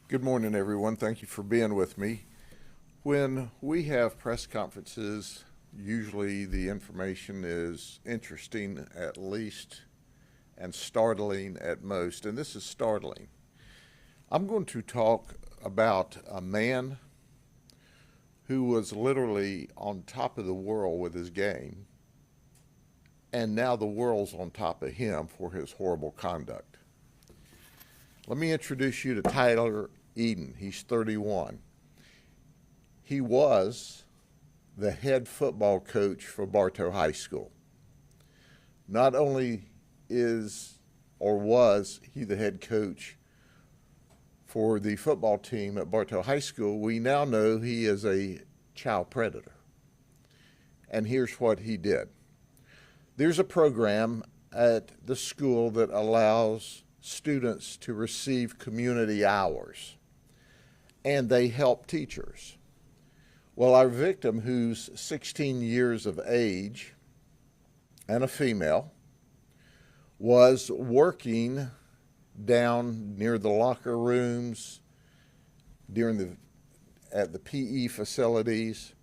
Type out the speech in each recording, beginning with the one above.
Good morning, everyone. Thank you for being with me. When we have press conferences, usually the information is interesting at least and startling at most, and this is startling. I'm going to talk about a man who was literally on top of the world with his game, and now the world's on top of him for his horrible conduct. Let me introduce you to Tyler Eden. He's 31. He was the head football coach for Bartow High School. Not only is or was he the head coach for the football team at Bartow High School, we now know he is a child predator. And here's what he did. There's a program at the school that allows students to receive community hours, and they help teachers. Well, our victim, who's 16 years of age and a female, was working down near the locker rooms at the PE facilities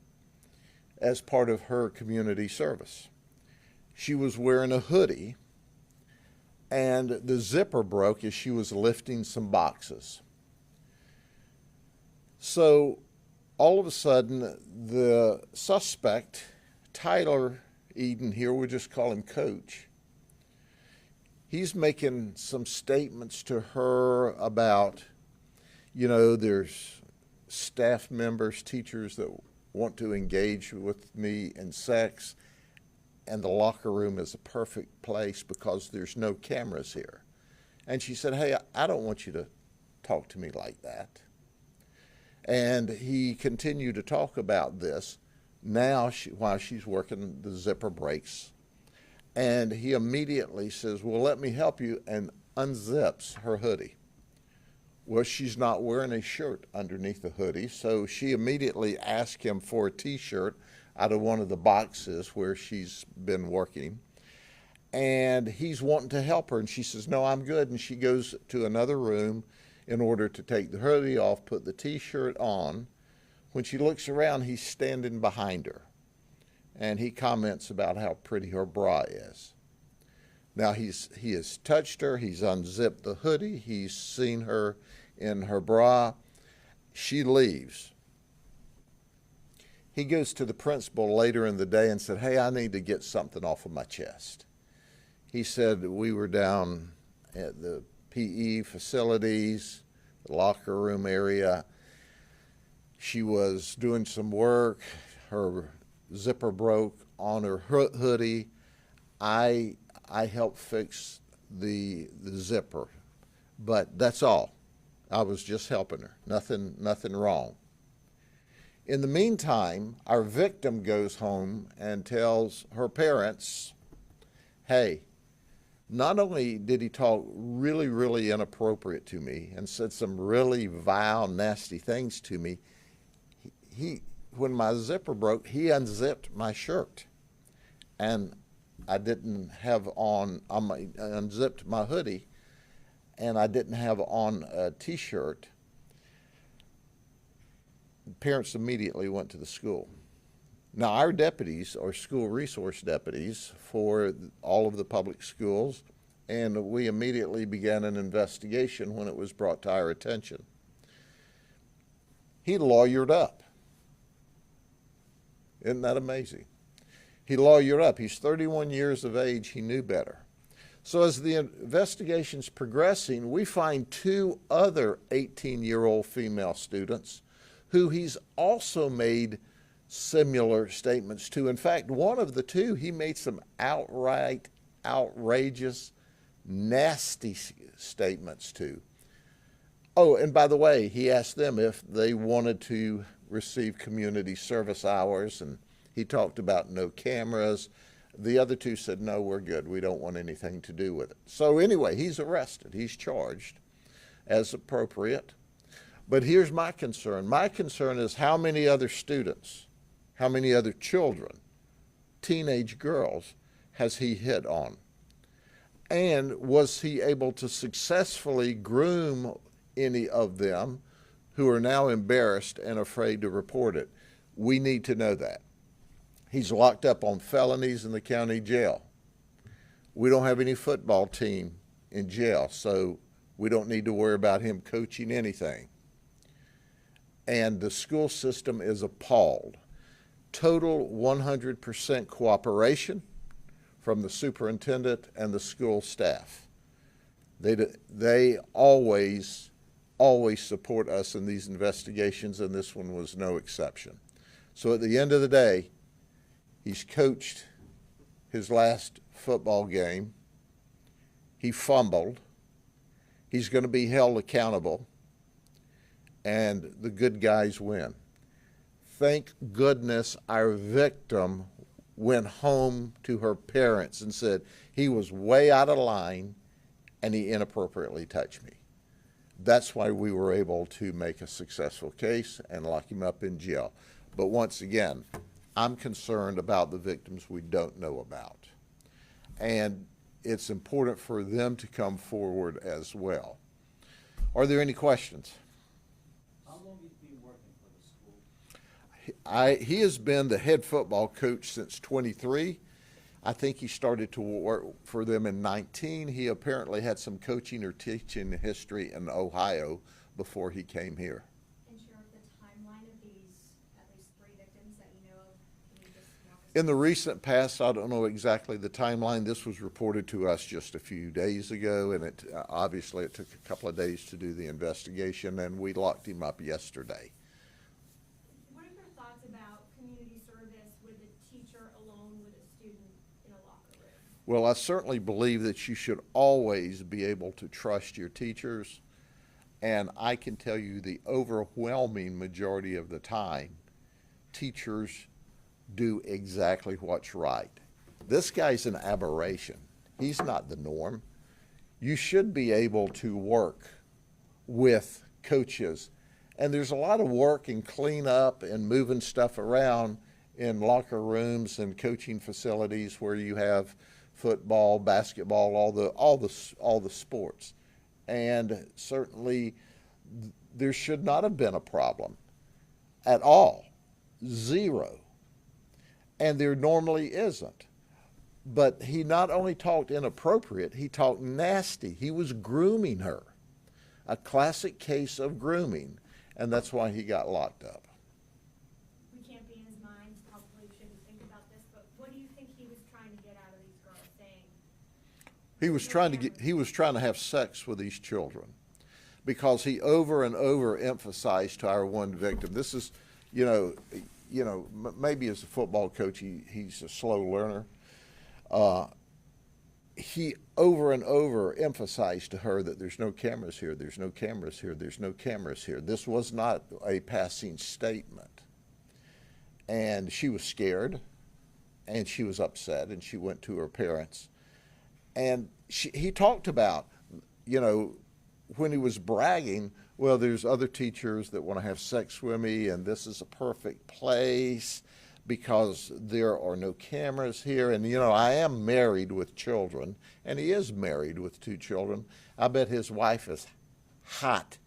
as part of her community service. She was wearing a hoodie, and the zipper broke as she was lifting some boxes. So all of a sudden, the suspect, Tyler Eden here, we'll just call him Coach, he's making some statements to her about, there's staff members, teachers that want to engage with me in sex, and the locker room is a perfect place because there's no cameras here. And she said, hey, I don't want you to talk to me like that. And he continued to talk about this now while she's working the zipper breaks. And he immediately says, well, let me help you, and unzips her hoodie. Well, she's not wearing a shirt underneath the hoodie, so she immediately asked him for a T-shirt out of one of the boxes where she's been working. And he's wanting to help her, and she says, no, I'm good. And she goes to another room in order to take the hoodie off, put the T-shirt on. When she looks around, he's standing behind her, and he comments about how pretty her bra is. Now, he has touched her, he's unzipped the hoodie, he's seen her in her bra. She leaves. He goes to the principal later in the day and said, hey, I need to get something off of my chest. He said, we were down at the PE facilities, the locker room area. She was doing some work. Her zipper broke on her hoodie. I helped fix the zipper, but that's all. I was just helping her. Nothing wrong. In the meantime, our victim goes home and tells her parents, hey, not only did he talk really, really inappropriate to me and said some really vile, nasty things to me, when my zipper broke, he unzipped my shirt. And I didn't have on, I unzipped my hoodie, and I didn't have on a T-shirt. Parents immediately went to the school. Now, our deputies are school resource deputies for all of the public schools, and we immediately began an investigation when it was brought to our attention. He lawyered up. Isn't that amazing? He lawyered up. He's 31 years of age. He knew better. So as the investigation's progressing, we find two other 18-year-old female students who he's also made similar statements to. In fact, one of the two, he made some outright, outrageous, nasty statements to. Oh, and by the way, he asked them if they wanted to receive community service hours, and he talked about no cameras. The other two said, no, we're good. We don't want anything to do with it. So anyway, he's arrested. He's charged as appropriate. But here's my concern. My concern is how many other students, how many other children, teenage girls, has he hit on? And was he able to successfully groom any of them who are now embarrassed and afraid to report it. We need to know that. He's locked up on felonies in the county jail. We don't have any football team in jail, so we don't need to worry about him coaching anything. And the school system is appalled. Total 100% cooperation from the superintendent and the school staff. They always support us in these investigations, and this one was no exception. So at the end of the day, he's coached his last football game. He fumbled. He's going to be held accountable, and the good guys win. Thank goodness our victim went home to her parents and said, he was way out of line and he inappropriately touched me. That's why we were able to make a successful case and lock him up in jail. But once again, I'm concerned about the victims we don't know about. And it's important for them to come forward as well. Are there any questions? How long has he been working for the school? He has been the head football coach since 23. I think he started to work for them in 19. He apparently had some coaching or teaching history in Ohio before he came here. And Sheriff, the timeline of these, at least 3 victims that you know of, can you just walk us In the recent past, I don't know exactly the timeline. This was reported to us just a few days ago, and obviously it took a couple of days to do the investigation, and we locked him up yesterday. What are your thoughts about community service with a teacher alone with a student in a locker room? Well, I certainly believe that you should always be able to trust your teachers, and I can tell you the overwhelming majority of the time, teachers do exactly what's right. This guy's an aberration. He's not the norm. You should be able to work with coaches, and there's a lot of work and cleanup and moving stuff around in locker rooms and coaching facilities where you have football, basketball, all the sports. And certainly there should not have been a problem at all. Zero. And there normally isn't. But he not only talked inappropriate, he talked nasty. He was grooming her. A classic case of grooming. And that's why he got locked up. We can't be in his mind, probably shouldn't think about this, but what do you think he was trying to get out of these girls, saying? He was trying to have sex with these children, because he over and over emphasized to our one victim. This is, maybe as a football coach, he's a slow learner. He over and over emphasized to her that there's no cameras here, there's no cameras here, there's no cameras here. This was not a passing statement. And she was scared, and she was upset, and she went to her parents. And he talked about, when he was bragging, well, there's other teachers that want to have sex with me, and this is a perfect place because there are no cameras here. And, I am married with children, and he is married with 2 children. I bet his wife is hot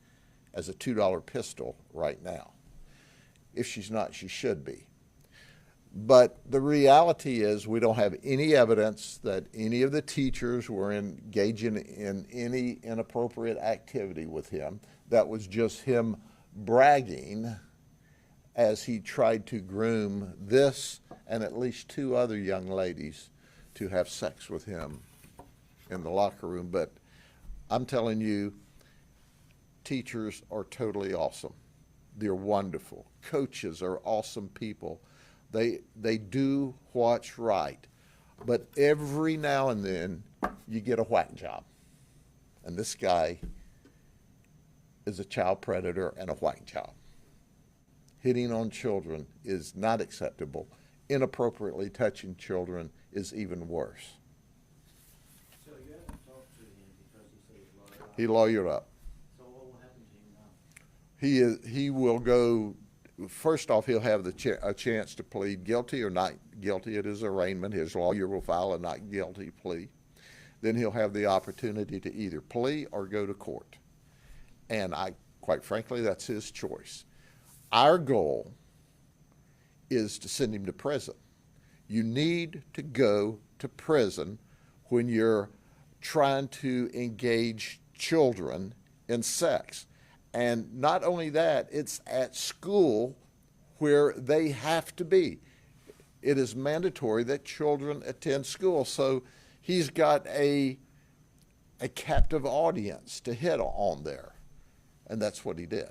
as a $2 pistol right now. If she's not, she should be. But the reality is we don't have any evidence that any of the teachers were engaging in any inappropriate activity with him. That was just him bragging as he tried to groom this and at least 2 other young ladies to have sex with him in the locker room. But I'm telling you, teachers are totally awesome. They're wonderful. Coaches are awesome people. They do what's right. But every now and then you get a whack job. And this guy is a child predator and a whack job. Hitting on children is not acceptable. Inappropriately touching children is even worse. So you haven't talked to him because he said he's lawyered up? He lawyered up. So what will happen to him now? He will go, first off, he'll have a chance to plead guilty or not guilty at his arraignment. His lawyer will file a not guilty plea. Then he'll have the opportunity to either plea or go to court. And I Quite frankly, that's his choice. Our goal is to send him to prison. You need to go to prison when you're trying to engage children in sex. And not only that, it's at school where they have to be. It is mandatory that children attend school. So he's got a captive audience to hit on there. And that's what he did.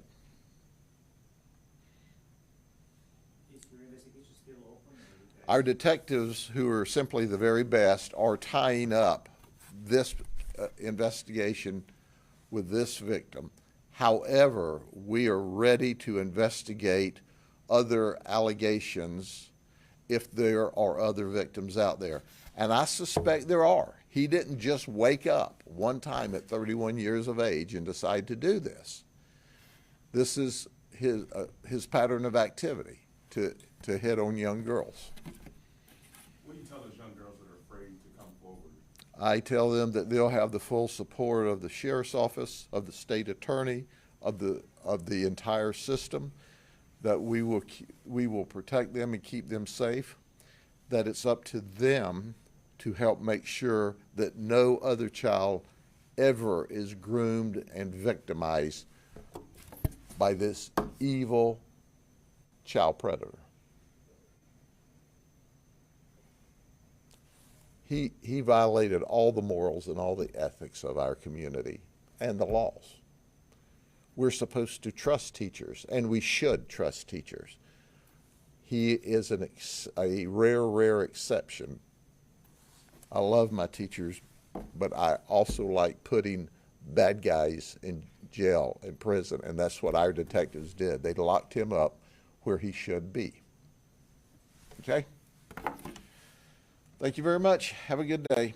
Is your investigation still open? Our detectives, who are simply the very best, are tying up this investigation with this victim. However, we are ready to investigate other allegations if there are other victims out there. And I suspect there are. He didn't just wake up one time at 31 years of age and decide to do this. This is his pattern of activity, to hit on young girls. What do you tell those young girls that are afraid to come forward? I tell them that they'll have the full support of the sheriff's office, of the state attorney, of the entire system, that we will protect them and keep them safe, that it's up to them to help make sure that no other child ever is groomed and victimized by this evil child predator. He violated all the morals and all the ethics of our community and the laws. We're supposed to trust teachers, and we should trust teachers. He is a rare exception. I love my teachers, but I also like putting bad guys in jail and prison, and that's what our detectives did. They locked him up where he should be. Okay? Thank you very much. Have a good day.